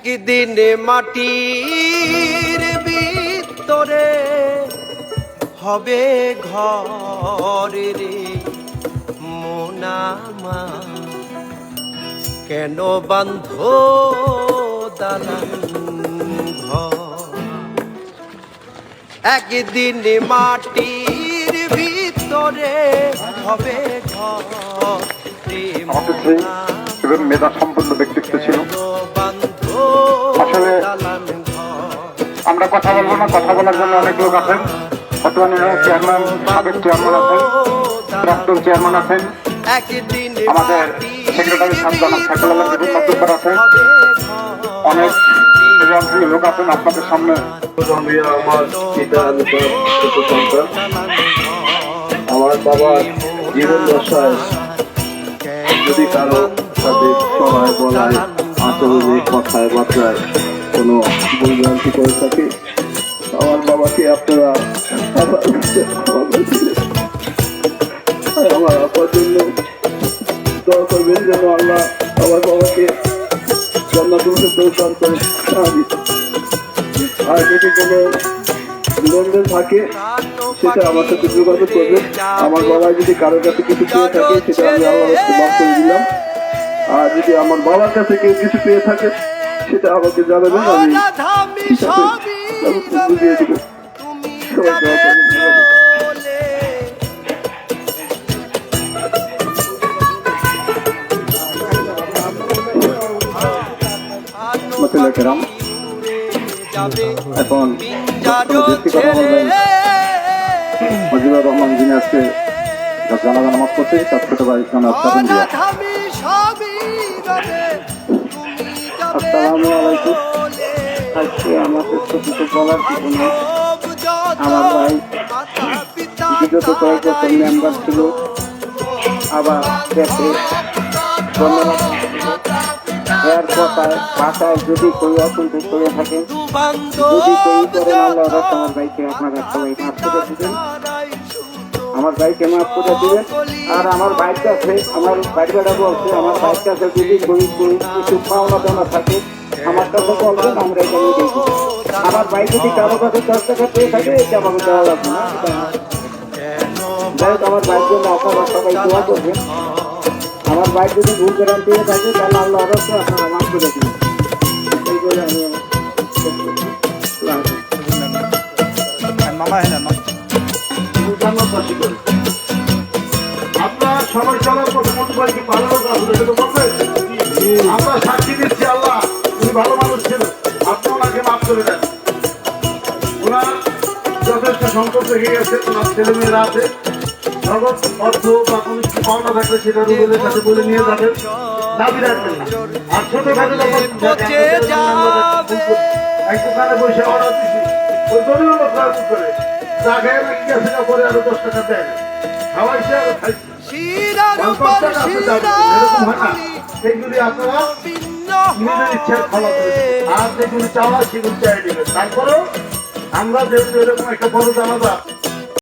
একদিন মাটির ভিতরে হবে ঘর রে মোনামা, কেন বান্ধ দালান ঘর। একদিন মাটির ভিতরে হবে ঘর রে এবং মেধা সম্পন্ন ব্যক্তিত্ব ছিল। আসলে আমরা কথা বলবো না, কথা বলার জন্য অনেক লোক আছেন। বর্তমানে চেয়ারম্যান, সাবেক চেয়ারম্যান আছেন, প্রাক্তন চেয়ারম্যান আছেন, আমাদের সেক্রেটারি সাজ্জাদ সাইফুল্লাহ বিভিন্ন মাধ্যম আছেন, অনেক জনপ্রিয় লোক আছেন আপনাদের সামনে। আমার পিতা ছোট সন্তান, আমার বাবার জীবন দশায় যদি কারো সাথে সহায় বলায় আচরণে কথায় বার্তায় কোনো ভুলভ্রান্তি করে থাকে, আমার বাবাকে আপনারা আমার আপার জন্য দোয়া করবেন যেন আল্লাহ আমার বাবাকে জান্নাতুল ফেরদৌস দান করে। আর যদি কোনো বিলম্বের থাকে সেটা আমার সাথে যোগাযোগ করবেন। আমার বাবা যদি কারোর কাছে কিছু পেয়ে থাকে সেটা আমি আল্লাহর কাছে মাফ করে দিলাম। আর যদি আমার বাবার কাছে কেউ কিছু পেয়ে থাকে সেটা আমাকে জানাবেন, আমি বুঝিয়ে দিব। এখন মজিবুর রহমান যিনি আজকে জানাজা নামাজ পড়ছে, তার ছোট ভাই আসসালামু আলাইকুম। আজকে আমাকে কিছু বলার কিছু নেই। আমার ভাই বিগত কয়েক বছর মেম্বার ছিল, আবার দেখে এর কথায় ভাষায় যদি কেউ অসন্তুষ্ট হয়ে থাকে, যদি কেউ করেন আল্লাহ আমার ভাইকে আপনারা সবাই মাফ করে দিবেন, আমার ভাইকে মাফ করে দিবেন। আর আমার ভাইয়ের কাছে আমার বাড়িটা বলছে, আমার ভাইয়ের কাছে যদি কিছু পাওনা দেওয়া থাকে আমার কাছে বলবেন, আমরা এখানে দেখব। আমার ভাই যদি কারো কাছে 10 টাকা পেয়ে থাকে এটা আমাকে দেওয়া লাগবে না। যাই হোক, আমার ভাইয়ের জন্য আপনারা সবাই দোয়া করবেন। আমার ভাই যদি ভুল গ্রাম পেয়ে থাকে তাহলে আল্লাহ অবশ্যই আপনারা মাফ করে দিবেন। এই বলে আমি আপনার সবাই চলার পথে মতো বাড়িকে ভালো লোক আসলে সেটা বলবেন। আমরা সাক্ষী দিচ্ছি আল্লাহ উনি ভালো মানুষ ছিল, আপনি ওনাকে মাফ করে দেন। ওনার যথেষ্ট সংকট রেখে গেছে, ওনার ছেলে মেয়েরা আছে, নগদ অর্থ বা কোনো কিছু পাওনা থাকলে সেটা রুবেলের কাছে বলে নিয়ে যাবেন, দাবি রাখবেন না। আর ছোটখাটো এক দোকানে বসে অর্ডার দিচ্ছি, ওই দলীয় লোক করে চা খেয়ে গেছে না, পরে আরো 10 টাকা দেয় খাওয়াইছে আরো খাইছে, এরকম হয় না। সেইগুলি আপনারা নিজের ইচ্ছায় ফলো করে, আর যেগুলি চাওয়া সেগুলি চাই নেবেন। তারপরেও আমরা যেহেতু এরকম একটা বড় জানাজা